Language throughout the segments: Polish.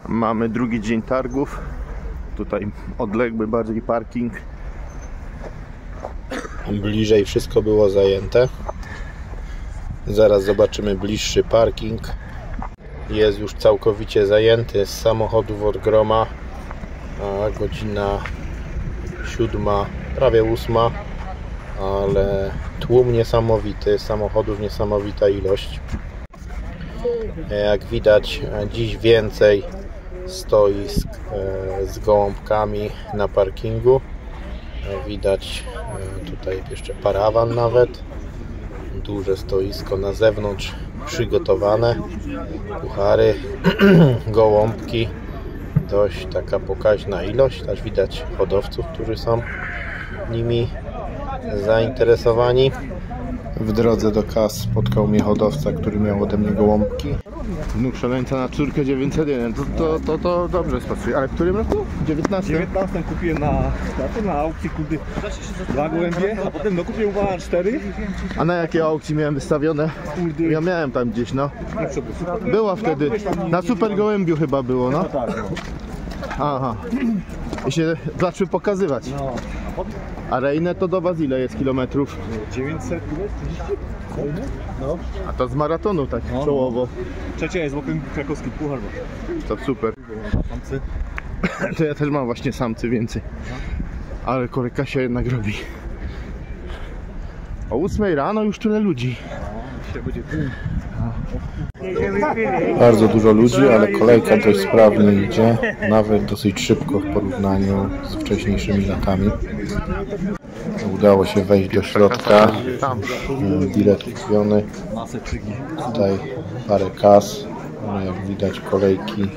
Mamy drugi dzień targów. Tutaj odległy bardziej parking. Bliżej wszystko było zajęte. Zaraz zobaczymy bliższy parking. Jest już całkowicie zajęty z samochodów od groma. A godzina 7, prawie 8. Ale tłum niesamowity, samochodów niesamowita ilość. Jak widać, dziś więcej stoisk z gołąbkami na parkingu. Widać tutaj jeszcze parawan nawet. Duże stoisko na zewnątrz przygotowane. Puchary, gołąbki. Dość taka pokaźna ilość. Też widać hodowców, którzy są nimi zainteresowani. W drodze do kas spotkał mnie hodowca, który miał ode mnie gołąbki. Wnuk szaleńca na córkę 901. To dobrze spasuje. Ale w którym roku? 19? 19 kupiłem na aukcji, kurde, 2 gołębie, a potem kupiłem 4. A na jakiej aukcji miałem wystawione? Kurde. Ja miałem tam gdzieś, no. Była wtedy. Na Super Gołębiu chyba było, no. Tak, no. Aha. I się zaczął pokazywać. No. A Reine to do was ile jest kilometrów? 900 ile? No. A to z maratonu tak czołowo. Trzecia jest Open krakowski puchar. To super. Samcy. To ja też mam właśnie samcy więcej. Ale koreka się jednak robi. O 8 rano już tyle ludzi. Bardzo dużo ludzi, ale kolejka dość sprawnie idzie. Nawet dosyć szybko w porównaniu z wcześniejszymi latami. Udało się wejść do środka. Bilet kupiony. Tutaj parę kas. Jak widać kolejki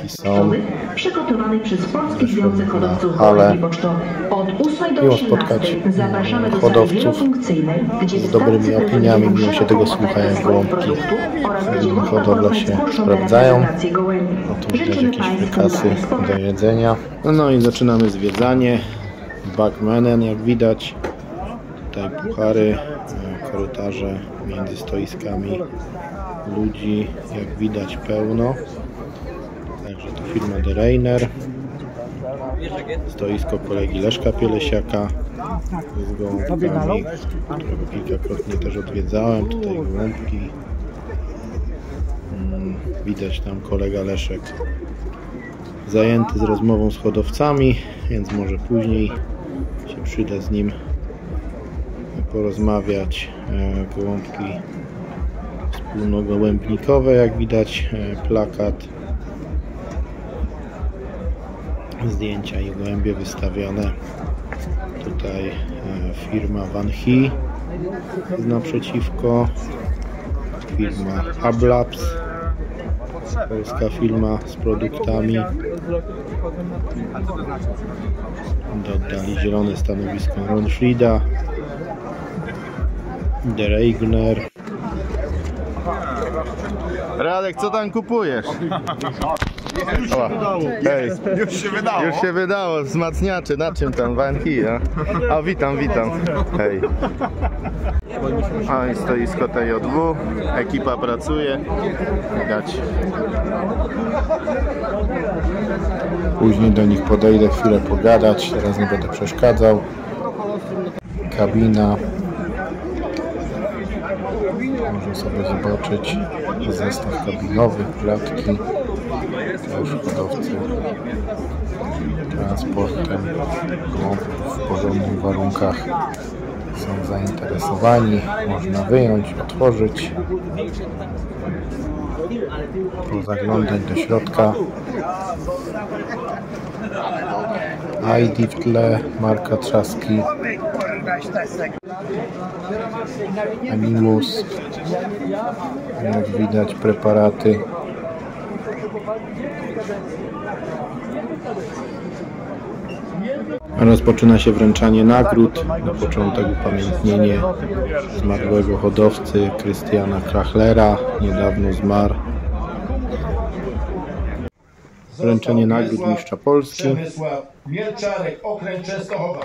są. Przygotowany przez Polski Związek Hodowców ale od 8 do miło 18 spotkać zapraszamy do hodowców wielofunkcyjnej, gdzie z dobrymi opiniami, miło się tego słucha, jak gołąbki hodowla się sprawdzają. No tu widać jakieś frykasy do jedzenia. No i zaczynamy zwiedzanie. Backmenen, jak widać. Tutaj puchary, korytarze między stoiskami. Ludzi, jak widać, pełno. Także to firma De Reiner. Stoisko kolegi Leszka Pielesiaka z gołąbkami, którego kilkakrotnie też odwiedzałem. Tutaj gołąbki. Widać tam kolega Leszek zajęty z rozmową z hodowcami, więc może później się przyda z nim porozmawiać. Gołąbki wspólnogołębnikowe, jak widać, plakat, zdjęcia i gołębie wystawione. Tutaj firma Van Hee jest naprzeciwko, firma Hublabs, polska firma z produktami. Dodali zielone stanowisko Ronfrida, De Reigner. Radek, co tam kupujesz? Hej. Już się wydało, wzmacniacze, na czym tam? Van Hee, a? A witam. Hej. A i stoisko TJ2, ekipa pracuje, widać. Później do nich podejdę, chwilę pogadać, teraz nie będę przeszkadzał. Kabina. Można sobie zobaczyć zestaw kabinowy, klatki. To już hodowcy transportem gołąbków w porządnych warunkach są zainteresowani. Można wyjąć, otworzyć, zaglądać do środka. ID w tle, marka Trzaski, Animus, jak widać preparaty. Rozpoczyna się wręczanie nagród. Na początek upamiętnienie zmarłego hodowcy Krystiana Krachlera, niedawno zmarł. Wręczenie nagród mistrza Polski. Przemysław Mielczarek, okręg Częstochowa.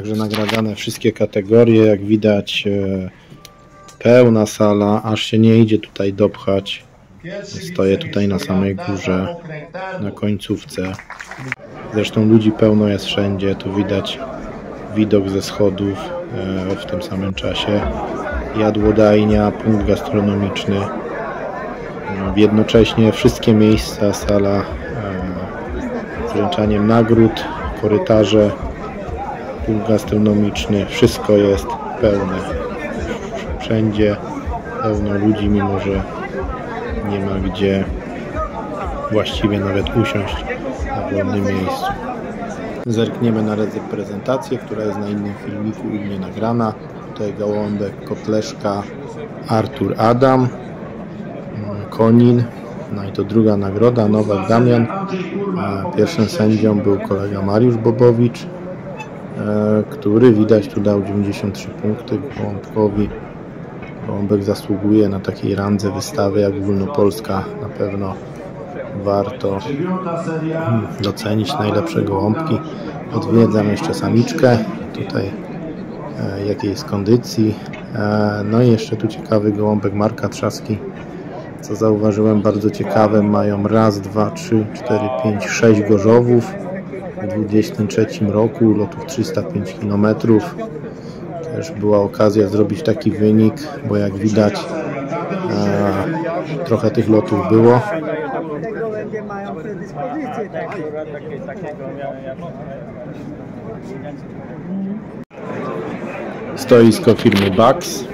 Także nagradzane wszystkie kategorie, jak widać pełna sala, aż się nie idzie tutaj dopchać. Stoję tutaj na samej górze, na końcówce. Zresztą ludzi pełno jest wszędzie, tu widać widok ze schodów w tym samym czasie. Jadłodajnia, punkt gastronomiczny. Jednocześnie wszystkie miejsca, sala z wręczaniem nagród, korytarze, punkt gastronomiczny, wszystko jest pełne. Wszędzie pełno ludzi, mimo że nie ma gdzie właściwie nawet usiąść na wolnym miejscu. Zerkniemy na reprezentację, która jest na innym filmiku u mnie nagrana. Tutaj gołąbek kotleszka Artur Adam, Konin. No i to druga nagroda, Nowak Damian. Pierwszym sędzią był kolega Mariusz Bobowicz, który widać tu dał 93 punkty gołąbkowi. Gołąbek zasługuje na takiej randze wystawy jak Ogólnopolska. Na pewno warto docenić najlepsze gołąbki. Odwiedzam jeszcze samiczkę, tutaj jakiej jest kondycji. No i jeszcze tu ciekawy gołąbek Marka Trzaski. Co zauważyłem, bardzo ciekawe, mają raz, dwa, trzy, 4, 5, 6 gorzowów w 23 roku, lotów 305 km. Też była okazja zrobić taki wynik, bo jak widać trochę tych lotów było. Stoisko firmy Bax.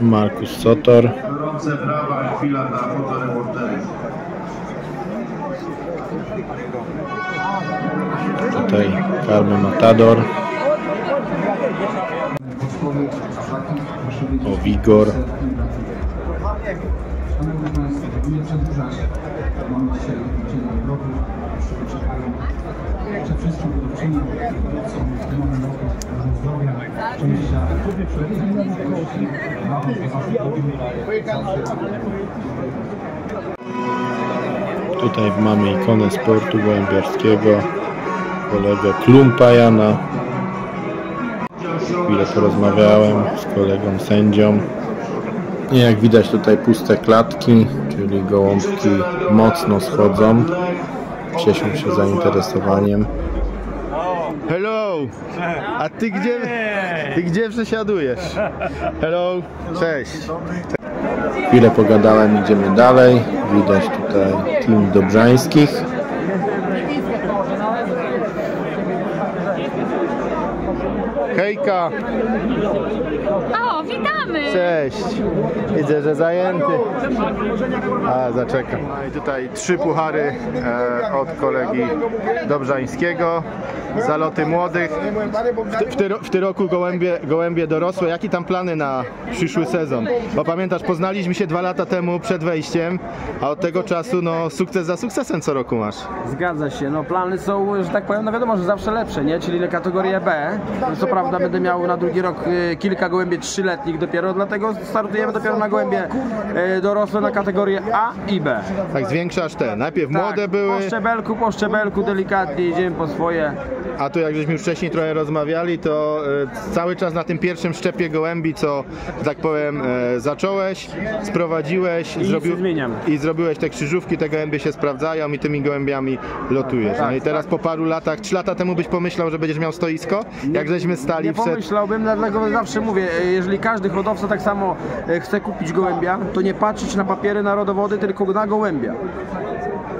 Markus Sotor. Gorące brawa, chwila dla fotoreporterów. Tutaj Karmy Matador. O Wigor. Tutaj mamy ikonę sportu gołębiarskiego, kolegę Klumpajana. Chwilę porozmawiałem z kolegą sędzią. I jak widać tutaj puste klatki, czyli gołąbki mocno schodzą. Cieszą się zainteresowaniem. Hello! A ty gdzie przesiadujesz? Hello! Cześć! Chwilę pogadałem, idziemy dalej. Widać tutaj team Dobrzańskich. Hejka! O, witamy! Cześć! Widzę, że zajęty. A, zaczekam. I tutaj 3 puchary od kolegi Dobrzańskiego. Zaloty młodych. W tym roku gołębie dorosłe. Jakie tam plany na przyszły sezon? Bo pamiętasz, poznaliśmy się 2 lata temu przed wejściem, a od tego czasu no sukces za sukcesem co roku masz. Zgadza się, no plany są, że tak powiem, no wiadomo, że zawsze lepsze, nie? Czyli na kategorię B. Co prawda będę miał na drugi rok kilka gołębie 3-letnich dopiero, dlatego startujemy dopiero na gołębie dorosłe na kategorię A i B. Tak zwiększasz te. Najpierw Tak, młode były. Po szczebelku delikatnie idziemy po swoje. A tu jak żeśmy już wcześniej trochę rozmawiali, to cały czas na tym pierwszym szczepie gołębi, co tak powiem zacząłeś, sprowadziłeś i zrobiłeś te krzyżówki, te gołębie się sprawdzają i tymi gołębiami lotujesz. Tak, no i teraz po paru latach, 3 lata temu byś pomyślał, że będziesz miał stoisko? Jak żeśmy stali Nie pomyślałbym, dlatego zawsze mówię, jeżeli każdy hodowca tak samo chce kupić gołębia, to nie patrzeć na papiery, na rodowody, tylko na gołębia.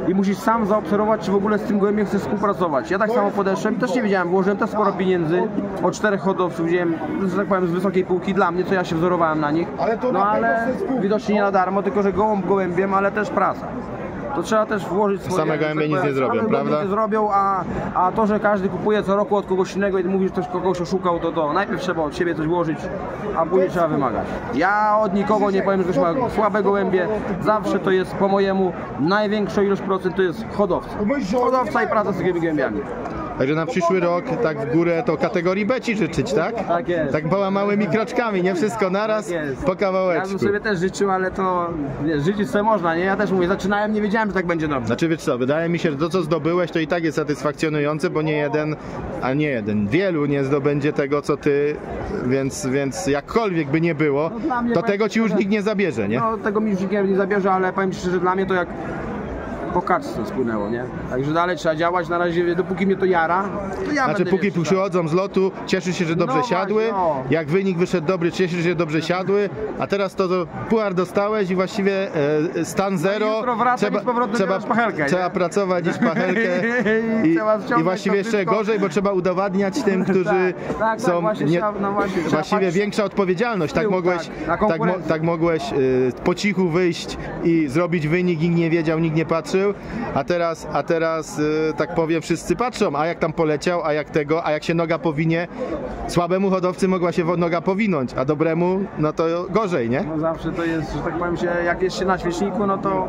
I musisz sam zaobserwować, czy w ogóle z tym gołębiem chcesz współpracować. Ja tak samo podeszłem, też nie wiedziałem, włożyłem też sporo pieniędzy, od 4 hodowców wziąłem, że tak powiem, z wysokiej półki dla mnie, co ja się wzorowałem na nich. No ale widocznie nie na darmo, tylko że gołąb gołębiem, ale też praca. To trzeba też włożyć swoje... Same gołębie nic nie zrobią, prawda? Nie zrobią, a to, że każdy kupuje co roku od kogoś innego i mówi, że ktoś kogoś oszukał, to najpierw trzeba od siebie coś włożyć, a później trzeba wymagać. Ja od nikogo nie powiem, że ktoś ma słabe gołębie, zawsze to jest po mojemu największa ilość procent to jest hodowca. Hodowca i praca z tymi gołębiami. Także na przyszły rok tak w górę to kategorii B ci życzyć, tak? Tak jest. Tak małymi kroczkami, nie wszystko naraz, jest. po Ja kawałeczku. bym sobie też życzył, ale to wiesz, życzyć sobie można, nie? Ja też mówię, zaczynałem, nie wiedziałem, że tak będzie dobrze. Znaczy wiesz co, wydaje mi się, że to co zdobyłeś to i tak jest satysfakcjonujące, bo wielu nie zdobędzie tego co ty, więc jakkolwiek by nie było, No, dla mnie to powiem tego ci już szczerze, nikt nie zabierze, nie? No tego mi już nikt nie zabierze, ale powiem ci szczerze, dla mnie to jak po kaczce spłynęło, nie? Także dalej trzeba działać, na razie dopóki mnie to jara, to ja Znaczy będę, póki wiesz, przychodzą z lotu, cieszy się, że dobrze No siadły, właśnie, no. jak wynik wyszedł dobry, cieszy się, że dobrze siadły, a teraz to puchar dostałeś i właściwie stan zero, jutro wracam i z powrotem biorę szpachelkę, nie? trzeba pracować i szpachelkę Trzeba i wciągnąć właściwie to jeszcze wszystko. gorzej, bo trzeba udowadniać tym, którzy tak, są właśnie, no właśnie, trzeba właściwie patrzeć większa odpowiedzialność, tak tył, mogłeś, tak, na konkurencję. tak mogłeś po cichu wyjść i zrobić wynik, nikt nie wiedział, nikt nie patrzył, a teraz tak powiem, wszyscy patrzą, a jak tam poleciał, a jak tego, a jak się noga powinie, słabemu hodowcy mogła się noga powinąć, a dobremu, no to gorzej, nie? No zawsze to jest, że tak powiem się, jak jest się na świeczniku, no to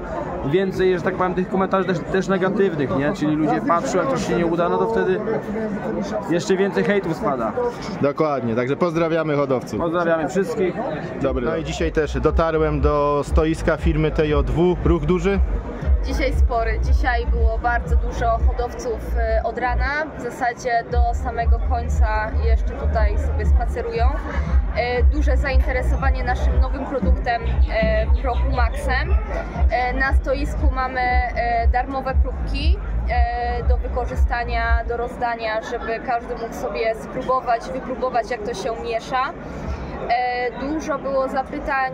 więcej jest, że tak powiem, tych komentarzy też negatywnych, nie? Czyli ludzie patrzą, jak coś się nie uda, no to wtedy jeszcze więcej hejtów spada. Dokładnie, także pozdrawiamy hodowców. Pozdrawiamy wszystkich. Dobry. No i dzisiaj też dotarłem do stoiska firmy TJ2, ruch duży. Dzisiaj spory. Dzisiaj było bardzo dużo hodowców od rana. W zasadzie do samego końca jeszcze tutaj sobie spacerują. Duże zainteresowanie naszym nowym produktem ProHumaxem. Na stoisku mamy darmowe próbki do wykorzystania, do rozdania, żeby każdy mógł sobie spróbować, wypróbować, jak to się miesza. Dużo było zapytań,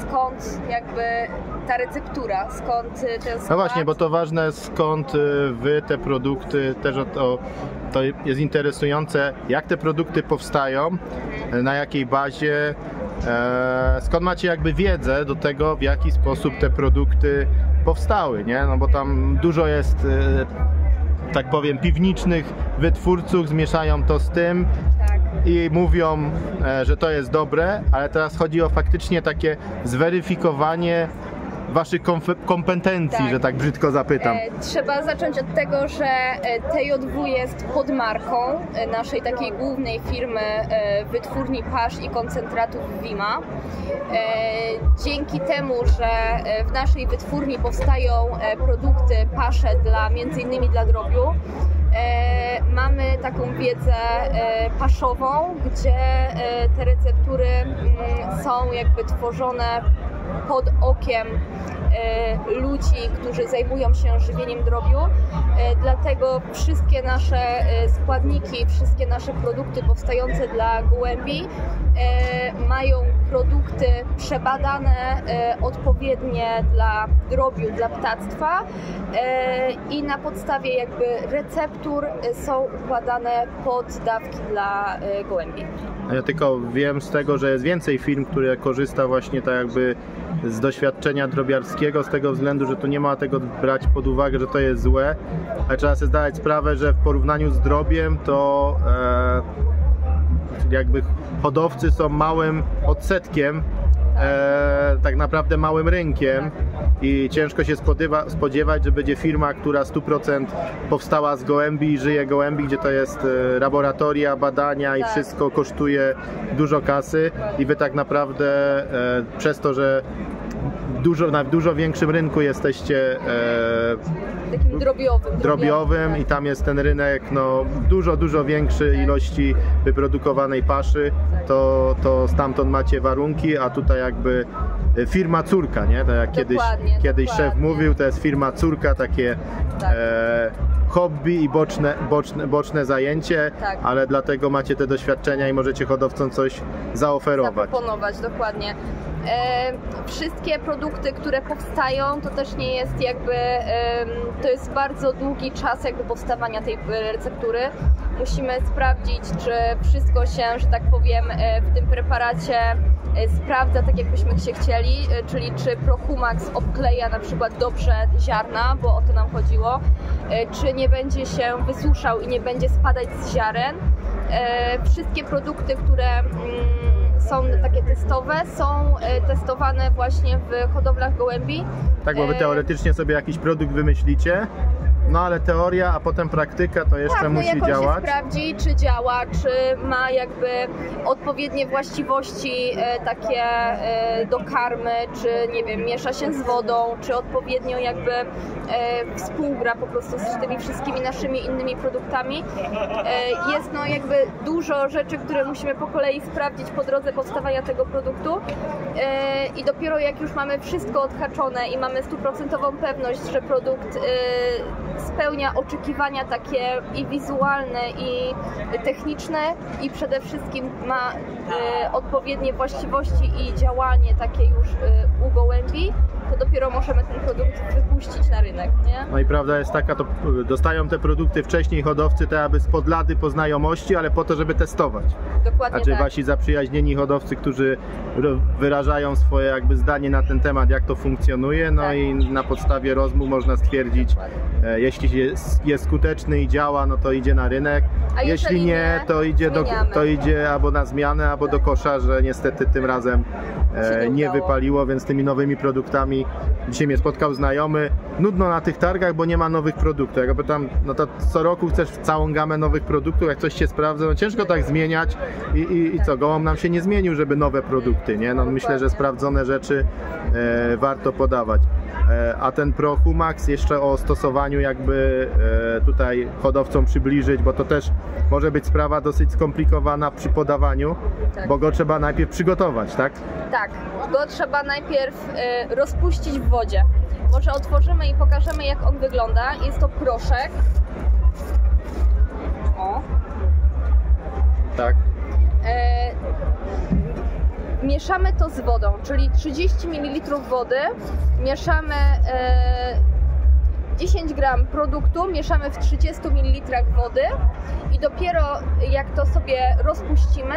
skąd jakby ta receptura, skąd ten skład. No właśnie, bo to ważne, skąd wy te produkty, też to jest interesujące, jak te produkty powstają, na jakiej bazie, skąd macie jakby wiedzę do tego, w jaki sposób te produkty powstały, nie? No bo tam dużo jest, tak powiem, piwniczych wytwórców, zmieszają to z tym. Tak. I mówią, że to jest dobre, ale teraz chodzi o faktycznie takie zweryfikowanie waszych kompetencji, Tak. że tak brzydko zapytam. Trzeba zacząć od tego, że TJ2 jest podmarką naszej takiej głównej firmy wytwórni pasz i koncentratów Wima. Dzięki temu, że w naszej wytwórni powstają produkty pasze między innymi dla drobiu, mamy taką wiedzę paszową, gdzie te receptury są jakby tworzone pod okiem ludzi, którzy zajmują się żywieniem drobiu. Dlatego wszystkie nasze składniki, wszystkie nasze produkty powstające dla gołębi mają produkty przebadane odpowiednie dla drobiu, dla ptactwa i na podstawie jakby receptur są układane pod dawki dla gołębi. Ja tylko wiem z tego, że jest więcej firm, które korzysta właśnie tak jakby z doświadczenia drobiarskiego, z tego względu, że tu nie ma tego brać pod uwagę, że to jest złe, ale trzeba sobie zdać sprawę, że w porównaniu z drobiem to jakby hodowcy są małym odsetkiem, tak naprawdę małym rynkiem i ciężko się spodziewać, że będzie firma, która 100% powstała z gołębi i żyje gołębi, gdzie to jest laboratoria, badania i Tak. wszystko kosztuje dużo kasy i wy tak naprawdę przez to, że na dużo większym rynku jesteście Takim drobiowym i tam jest ten rynek no, dużo większy ilości wyprodukowanej paszy, to stamtąd macie warunki, a tutaj jakby firma córka, nie? Tak jak kiedyś szef mówił, to jest firma córka, takie Tak. hobby i boczne zajęcie, Tak. ale dlatego macie te doświadczenia i możecie hodowcom coś zaoferować. Zaproponować, dokładnie. Wszystkie produkty, które powstają, to też nie jest jakby, to jest bardzo długi czas jakby powstawania tej receptury. Musimy sprawdzić, czy wszystko się, że tak powiem, w tym preparacie sprawdza tak, jakbyśmy się chcieli, czyli czy ProHumax obkleja na przykład dobrze ziarna, bo o to nam chodziło, czy nie będzie się wysuszał i nie będzie spadać z ziaren. Wszystkie produkty, które są takie testowe, są testowane właśnie w hodowlach gołębi. Tak, bo wy teoretycznie sobie jakiś produkt wymyślicie No ale teoria, a potem praktyka to jeszcze tak, musi jak on działać. się sprawdzi, czy działa, czy ma jakby odpowiednie właściwości takie do karmy, czy nie wiem, miesza się z wodą, czy odpowiednio jakby współgra po prostu z tymi wszystkimi naszymi innymi produktami. Jest no jakby dużo rzeczy, które musimy po kolei sprawdzić po drodze powstawania tego produktu i dopiero jak już mamy wszystko odhaczone i mamy 100% pewność, że produkt spełnia oczekiwania takie i wizualne, i techniczne, i przede wszystkim ma odpowiednie właściwości i działanie takie już u gołębi, to dopiero możemy ten produkt wypuścić na rynek, nie? No i prawda jest taka, to dostają te produkty wcześniej hodowcy, te aby spod lady po znajomości, ale po to, żeby testować. Dokładnie Znaczy tak. wasi zaprzyjaźnieni hodowcy, którzy wyrażają swoje jakby zdanie na ten temat, jak to funkcjonuje, no Tak. i na podstawie rozmów można stwierdzić, jeśli jest skuteczny i działa, no to idzie na rynek. A Jeśli jeżeli nie, nie, zmieniamy. to idzie albo na zmianę, albo do kosza, że niestety tym razem Się nie nie udało. wypaliło, więc tymi nowymi produktami dzisiaj mnie spotkał znajomy. Nudno na tych targach, bo nie ma nowych produktów. Jak go pytam, no to co roku chcesz całą gamę nowych produktów, jak coś się sprawdza, no ciężko tak zmieniać i co, gołąb nam się nie zmienił, żeby nowe produkty, nie? No myślę, że sprawdzone rzeczy warto podawać. A ten Pro Humax jeszcze o stosowaniu jakby tutaj hodowcom przybliżyć, bo to też może być sprawa dosyć skomplikowana przy podawaniu, Tak. bo go trzeba najpierw przygotować, tak? Tak, go trzeba najpierw rozpuścić w wodzie. Może otworzymy i pokażemy, jak on wygląda. Jest to proszek. O. Tak. Mieszamy to z wodą, czyli 30 ml wody, mieszamy 10 gram produktu, mieszamy w 30 ml wody i dopiero jak to sobie rozpuścimy,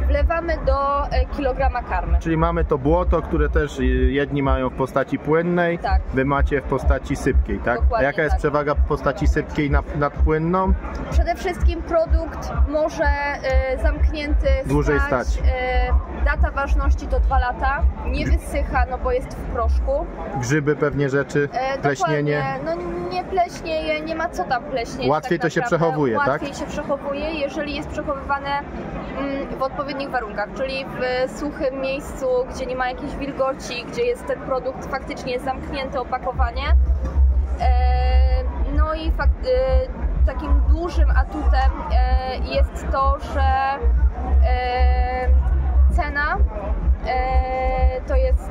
wlewamy do kilograma karmy. Czyli mamy to błoto, które też jedni mają w postaci płynnej, Tak. wy macie w postaci sypkiej, tak? Dokładnie A jaka jest tak. przewaga postaci sypkiej nad płynną? Przede wszystkim produkt może zamknięty Dłużej stać. Data ważności to 2 lata, nie wysycha, no bo jest w proszku. Grzyby, pewnie rzeczy, pleśnienie. Dokładnie. No nie pleśnieje, nie ma co tam pleśnieć. Łatwiej tak to się naprawdę. przechowuje, tak? Łatwiej się przechowuje, jeżeli jest przechowywane w odpowiednich warunkach, czyli w suchym miejscu, gdzie nie ma jakiejś wilgoci, gdzie jest ten produkt faktycznie zamknięte opakowanie. No i takim dużym atutem jest to, że cena to jest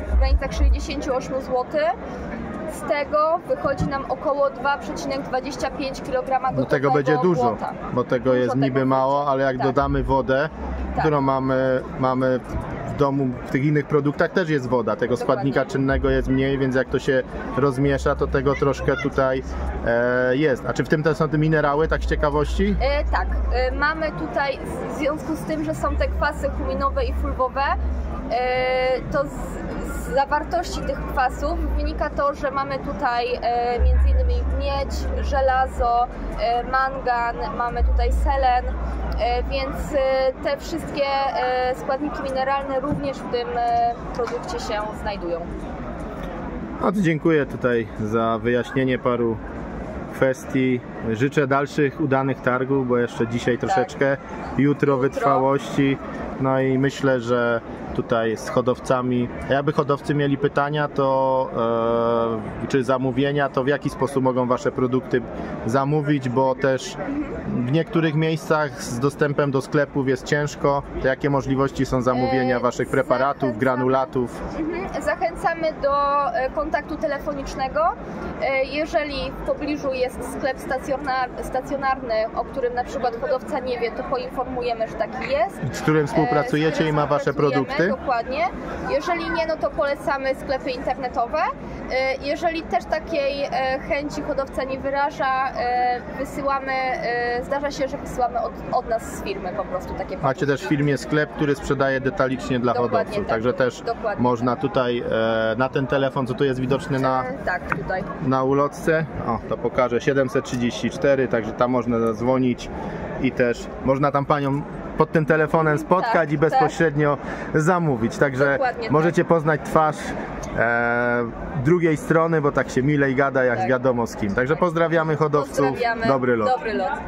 w granicach 68 zł. Z tego wychodzi nam około 2,25 kg No tego będzie dużo, błota. bo tego jest tego niby mało, będzie. ale jak Tak. dodamy wodę, Tak. którą mamy w domu, w tych innych produktach też jest woda, tego składnika czynnego jest mniej, więc jak to się rozmiesza, to tego troszkę tutaj jest. A czy w tym też są te minerały, tak z ciekawości? Tak, mamy tutaj, w związku z tym, że są te kwasy huminowe i fulwowe, to z zawartości tych kwasów wynika to, że mamy tutaj m.in. miedź, żelazo, mangan, mamy tutaj selen, więc te wszystkie składniki mineralne również w tym produkcie się znajdują. No to dziękuję tutaj za wyjaśnienie paru kwestii. Życzę dalszych udanych targów, bo jeszcze dzisiaj troszeczkę, jutro wytrwałości. No i myślę, że tutaj z hodowcami, jakby hodowcy mieli pytania, to czy zamówienia, to w jaki sposób mogą wasze produkty zamówić, bo też w niektórych miejscach z dostępem do sklepów jest ciężko. To jakie możliwości są zamówienia waszych preparatów, granulatów? Zachęcamy do kontaktu telefonicznego. Jeżeli w pobliżu jest sklep stacjonarny, o którym na przykład hodowca nie wie, to poinformujemy, że taki jest. Z którym współpracujecie i ma wasze produkty? Dokładnie. Jeżeli nie, no to polecamy sklepy internetowe. Jeżeli też takiej chęci hodowca nie wyraża, wysyłamy, zdarza się, że wysyłamy od nas z firmy po prostu takie produkty. Macie też w firmie sklep, który sprzedaje detalicznie dla Dokładnie hodowców, tak. także też Dokładnie można tutaj na ten telefon, co tu jest widoczny tak, tutaj. na ulotce, o to pokażę, 734, także tam można zadzwonić i też można tam panią pod tym telefonem spotkać Tak, i bezpośrednio zamówić. Także Dokładnie możecie poznać twarz drugiej strony, bo tak się milej gada, jak wiadomo z kim. Także pozdrawiamy hodowców. Pozdrawiamy. Dobry lot. Dobry lot.